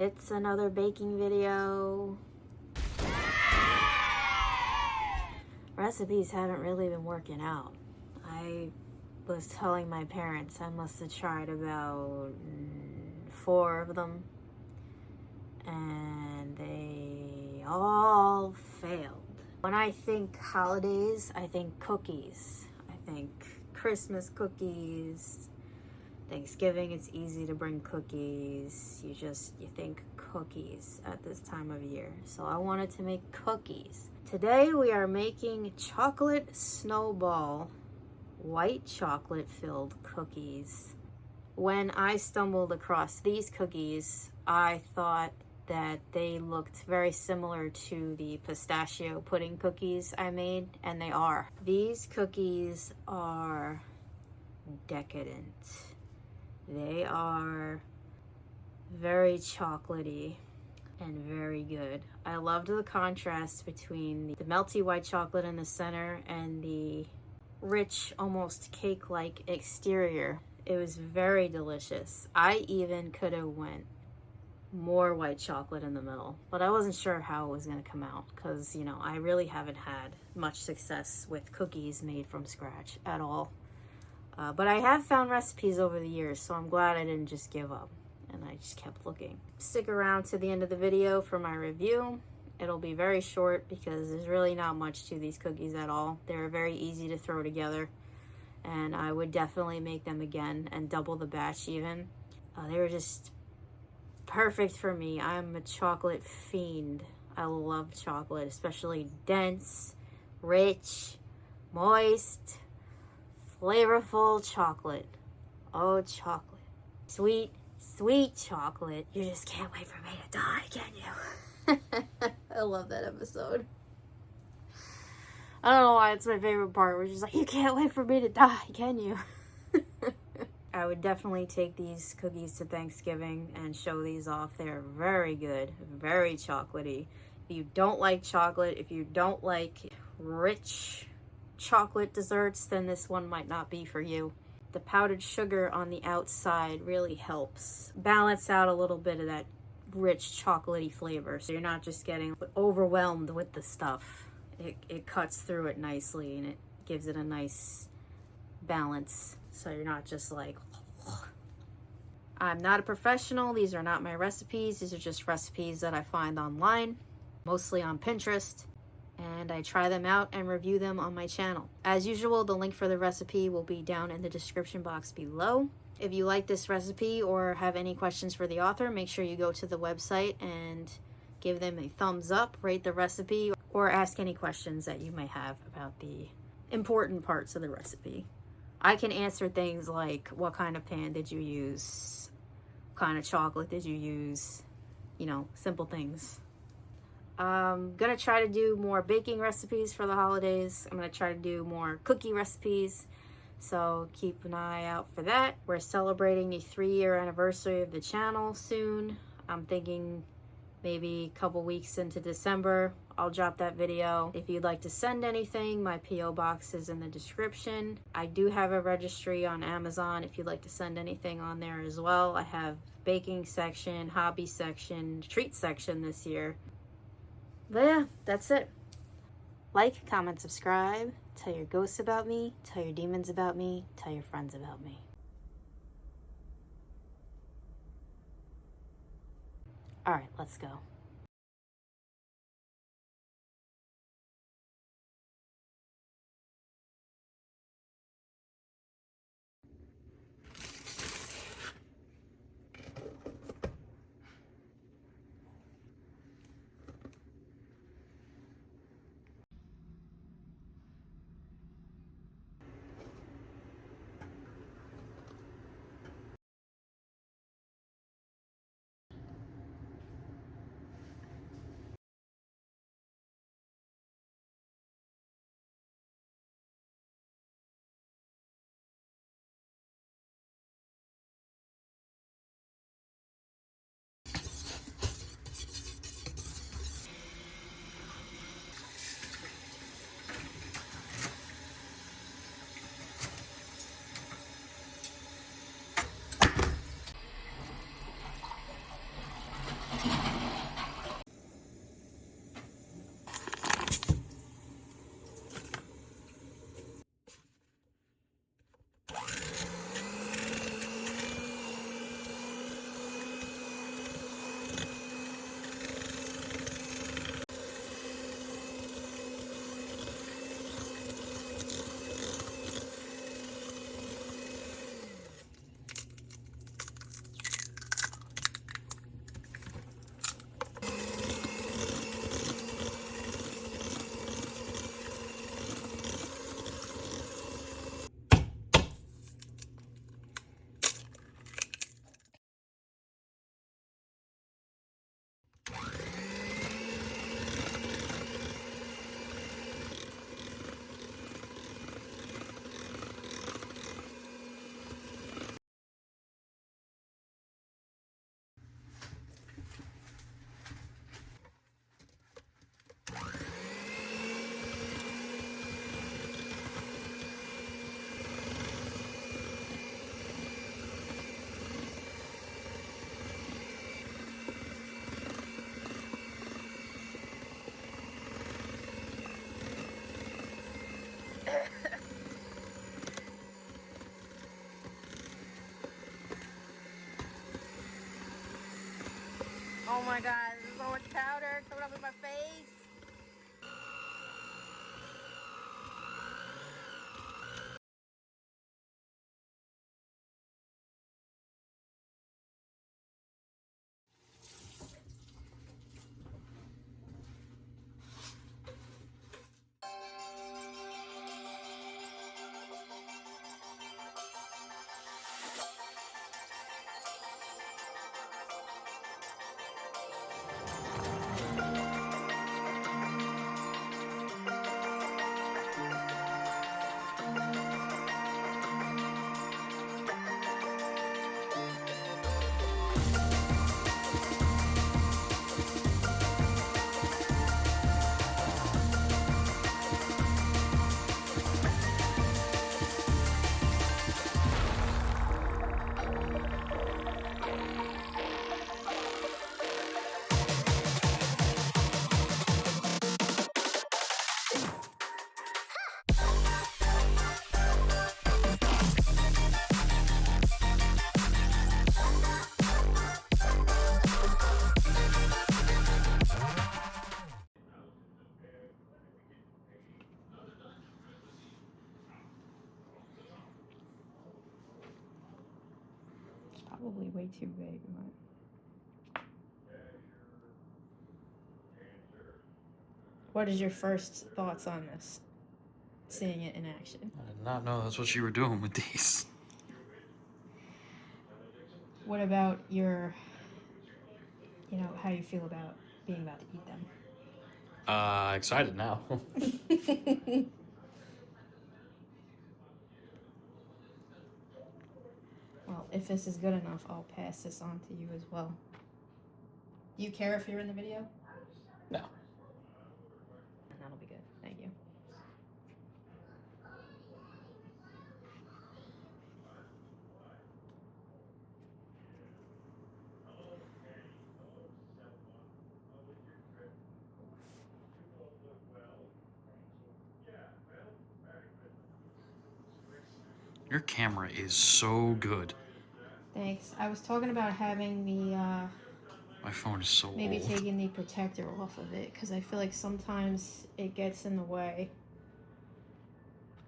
It's another baking video. Recipes haven't really been working out. I was telling my parents I must have tried about 4 of them, and they all failed. When I think holidays, I think cookies. I think Christmas cookies. Thanksgiving, it's easy to bring cookies. You think cookies at this time of year. So I wanted to make cookies. Today we are making chocolate snowball white chocolate filled cookies. When I stumbled across these cookies, I thought that they looked very similar to the pistachio pudding cookies I made, and they are. These cookies are decadent. They are very chocolatey and very good. I loved the contrast between the melty white chocolate in the center and the rich, almost cake-like exterior. It was very delicious. I even could have went more white chocolate in the middle, but I wasn't sure how it was going to come out because, I really haven't had much success with cookies made from scratch at all. But I have found recipes over the years, so I'm glad I didn't just give up, and I just kept looking. Stick around to the end of the video for my review. It'll be very short because there's really not much to these cookies at all. They're very easy to throw together, and I would definitely make them again and double the batch even. They were just perfect for me. I'm a chocolate fiend. I love chocolate, especially dense, rich, moist, flavorful chocolate. Oh, chocolate. Sweet, sweet chocolate. You just can't wait for me to die, can you? I love that episode. I don't know why it's my favorite part. We're just like, you can't wait for me to die, can you? I would definitely take these cookies to Thanksgiving and show these off. They're very good, very chocolatey. If you don't like chocolate, if you don't like rich chocolate desserts, then this one might not be for you. The powdered sugar on the outside really helps balance out a little bit of that rich chocolatey flavor, so you're not just getting overwhelmed with the stuff. It cuts through it nicely and it gives it a nice balance, so you're not just like I'm not a professional. These are not my recipes. These are just recipes that I find online, mostly on Pinterest, and I try them out and review them on my channel. As usual, the link for the recipe will be down in the description box below. If you like this recipe or have any questions for the author, make sure you go to the website and give them a thumbs up, rate the recipe, or ask any questions that you may have about the important parts of the recipe. I can answer things like, what kind of pan did you use? What kind of chocolate did you use? Simple things. I'm gonna try to do more baking recipes for the holidays. I'm gonna try to do more cookie recipes, so keep an eye out for that. We're celebrating the 3-year anniversary of the channel soon. I'm thinking maybe a couple weeks into December, I'll drop that video. If you'd like to send anything, my P.O. box is in the description. I do have a registry on Amazon if you'd like to send anything on there as well. I have baking section, hobby section, treat section this year. But yeah, that's it. Like, comment, subscribe. Tell your ghosts about me. Tell your demons about me. Tell your friends about me. Alright, let's go. Oh my god, there's so much powder coming up in my face. Probably way too big. What is your first thoughts on this? Seeing it in action. I did not know that's what you were doing with these. What about your, how you feel about being about to eat them? Excited now. Well, if this is good enough, I'll pass this on to you as well. Do you care if you're in the video? No. That'll be good. Thank you. Your camera is so good. Thanks. I was talking about having the, My phone is so maybe old. taking the protector off of it, because I feel like sometimes it gets in the way.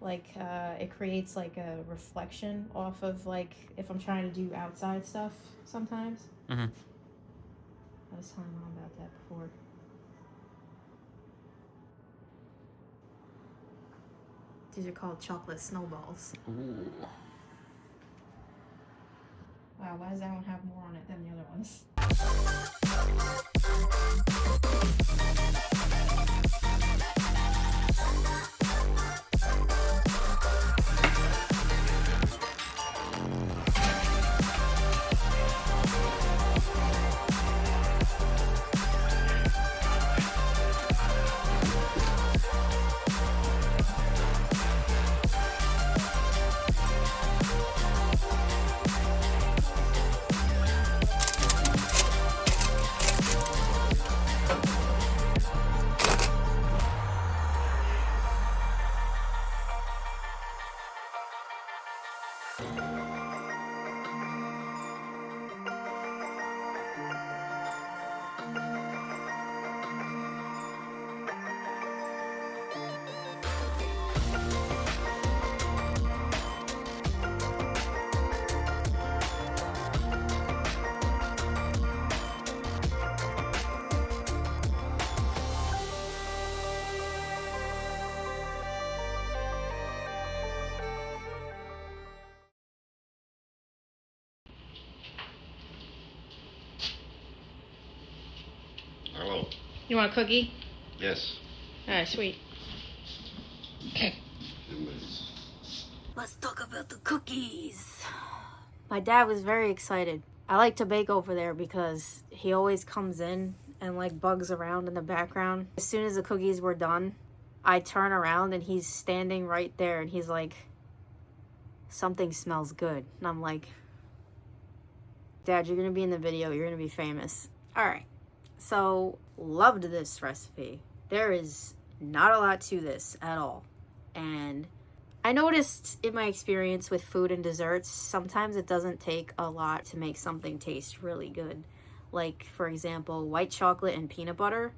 Like, it creates like a reflection off of, like, if I'm trying to do outside stuff sometimes. Mm-hmm. I was telling Mom about that before. These are called chocolate snowballs. Ooh. Wow, why does that one have more on it than the other ones? Hello. You want a cookie? Yes. Alright, sweet. 2 minutes. Let's talk about the cookies. My dad was very excited. I like to bake over there because he always comes in and like bugs around in the background. As soon as the cookies were done, I turn around and he's standing right there and he's like, something smells good. And I'm like, Dad, you're gonna be in the video, you're gonna be famous. Alright, so loved this recipe. There is not a lot to this at all. And I noticed in my experience with food and desserts, sometimes it doesn't take a lot to make something taste really good. like for example, white chocolate and peanut butter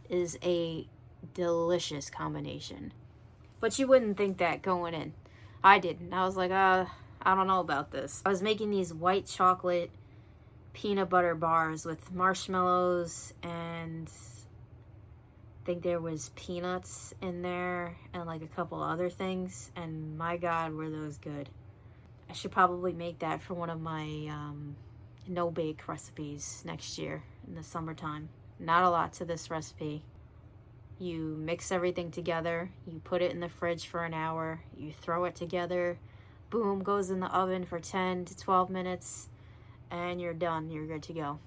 is a delicious combination. But you wouldn't think that going in. I didn't. I was like, I don't know about this. I was making these white chocolate peanut butter bars with marshmallows, and I think there was peanuts in there and like a couple other things, and my God, were those good. I should probably make that for one of my no-bake recipes next year in the summertime. Not a lot to this recipe. You mix everything together, you put it in the fridge for an hour, you throw it together, boom, goes in the oven for 10 to 12 minutes, and you're done, you're good to go.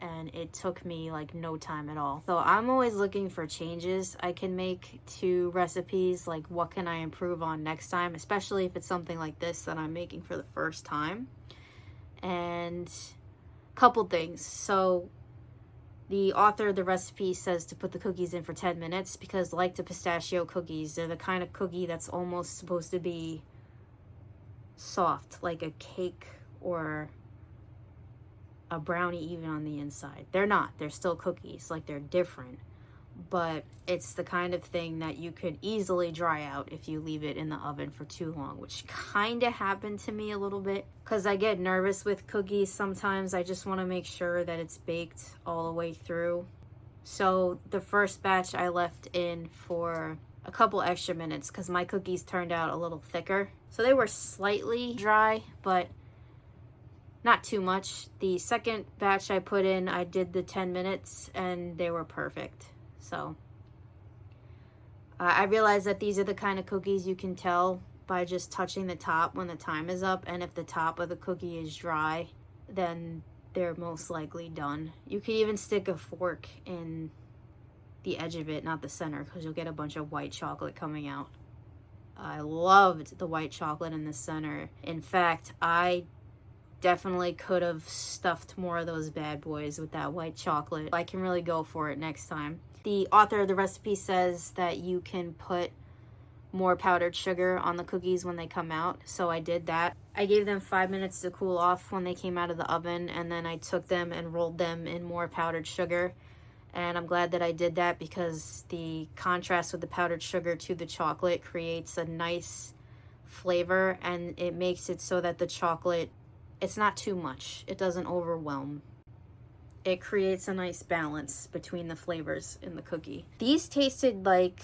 And it took me like no time at all. So I'm always looking for changes I can make to recipes, like what can I improve on next time, especially if it's something like this that I'm making for the first time. And a couple things. So the author of the recipe says to put the cookies in for 10 minutes because, like the pistachio cookies, they're the kind of cookie that's almost supposed to be soft, like a cake or a brownie even on the inside. They're not. They're still cookies. Like, they're different. But it's the kind of thing that you could easily dry out if you leave it in the oven for too long, which kind of happened to me a little bit because I get nervous with cookies sometimes. I just want to make sure that it's baked all the way through. So the first batch I left in for a couple extra minutes because my cookies turned out a little thicker. So they were slightly dry, but not too much. The second batch I put in, I did the 10 minutes and they were perfect. So I realized that these are the kind of cookies you can tell by just touching the top when the time is up. And if the top of the cookie is dry, then they're most likely done. You could even stick a fork in the edge of it, not the center, because you'll get a bunch of white chocolate coming out. I loved the white chocolate in the center. In fact, I definitely could have stuffed more of those bad boys with that white chocolate. I can really go for it next time. The author of the recipe says that you can put more powdered sugar on the cookies when they come out, so I did that. I gave them 5 minutes to cool off when they came out of the oven, and then I took them and rolled them in more powdered sugar. And I'm glad that I did that because the contrast with the powdered sugar to the chocolate creates a nice flavor, and it makes it so that the chocolate, it's not too much. It doesn't overwhelm. It creates a nice balance between the flavors in the cookie. These tasted like,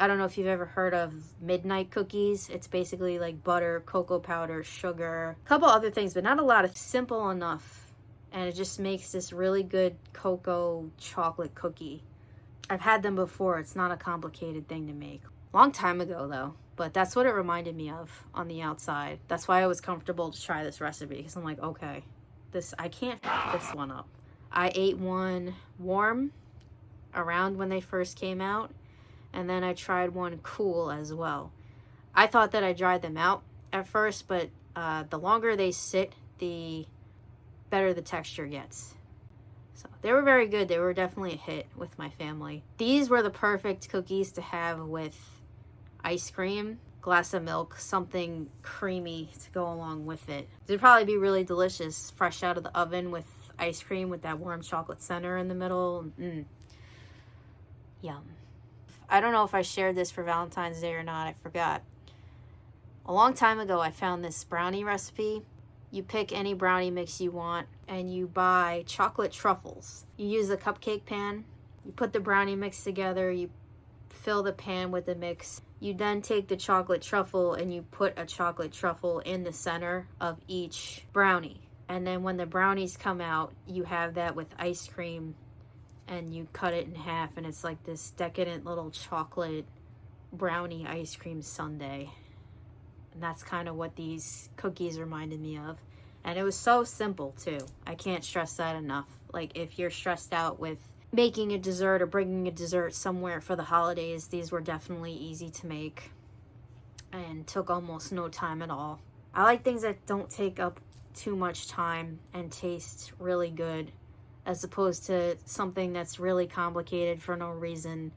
I don't know if you've ever heard of midnight cookies. It's basically like butter, cocoa powder, sugar, a couple other things, but not a lot. It's simple enough. And it just makes this really good cocoa chocolate cookie. I've had them before. It's not a complicated thing to make. Long time ago though. But that's what it reminded me of on the outside. That's why I was comfortable to try this recipe. Because I'm like, okay, I can't f this one up. I ate one warm around when they first came out. And then I tried one cool as well. I thought that I dried them out at first. But the longer they sit, the better the texture gets. So they were very good. They were definitely a hit with my family. These were the perfect cookies to have with ice cream, glass of milk, something creamy to go along with it. It'd probably be really delicious fresh out of the oven with ice cream with that warm chocolate center in the middle. Yum. I don't know if I shared this for Valentine's Day or not. I forgot. A long time ago, I found this brownie recipe. You pick any brownie mix you want and you buy chocolate truffles. You use a cupcake pan. You put the brownie mix together. You fill the pan with the mix. You then take the chocolate truffle and you put a chocolate truffle in the center of each brownie. And then when the brownies come out, you have that with ice cream and you cut it in half and it's like this decadent little chocolate brownie ice cream sundae. And that's kind of what these cookies reminded me of. And it was so simple too. I can't stress that enough. Like if you're stressed out with making a dessert or bringing a dessert somewhere for the holidays, these were definitely easy to make and took almost no time at all. I like things that don't take up too much time and taste really good, as opposed to something that's really complicated for no reason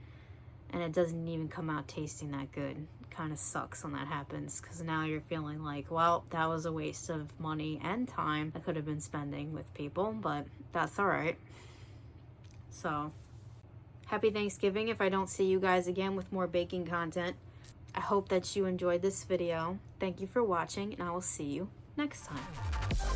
and it doesn't even come out tasting that good. kind of sucks when that happens, because now you're feeling like, well, that was a waste of money and time I could have been spending with people, but that's all right. So happy Thanksgiving if I don't see you guys again with more baking content. I hope that you enjoyed this video. Thank you for watching, and I will see you next time.